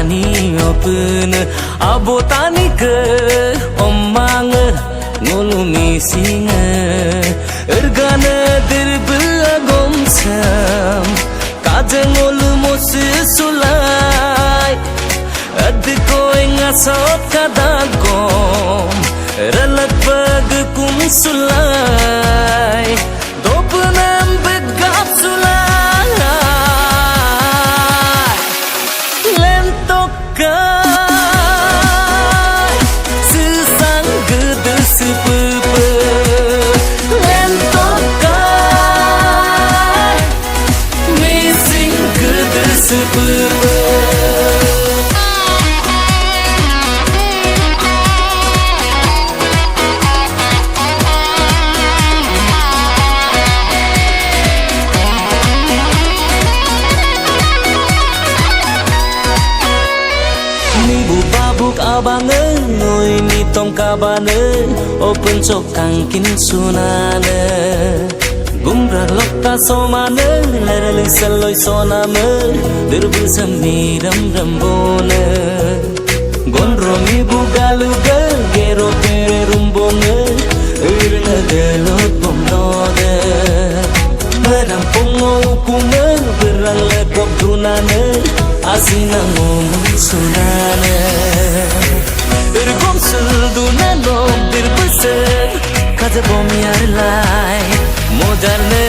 tani open abotani ke omang ngolu misinga ergana dirbagom sam kaje ngolu mosi sulai ad ko ngasot kadagom ralat pag kum sulai dopnam begap sulai lentokai sesang gede sepepe lentokai missing gede sepepe. Babuk abange ngoi ni tong kabane open chok kangkin sunane gumra lokta somane lerali saloi soname dirbu samni ram rambone gonro mi bugaluga gero pere rumbone irna delot pomnode beram pongo kume berang lekop dunane asina ngom sunane ergom sudunano birbuse kaje bom yar lai moderne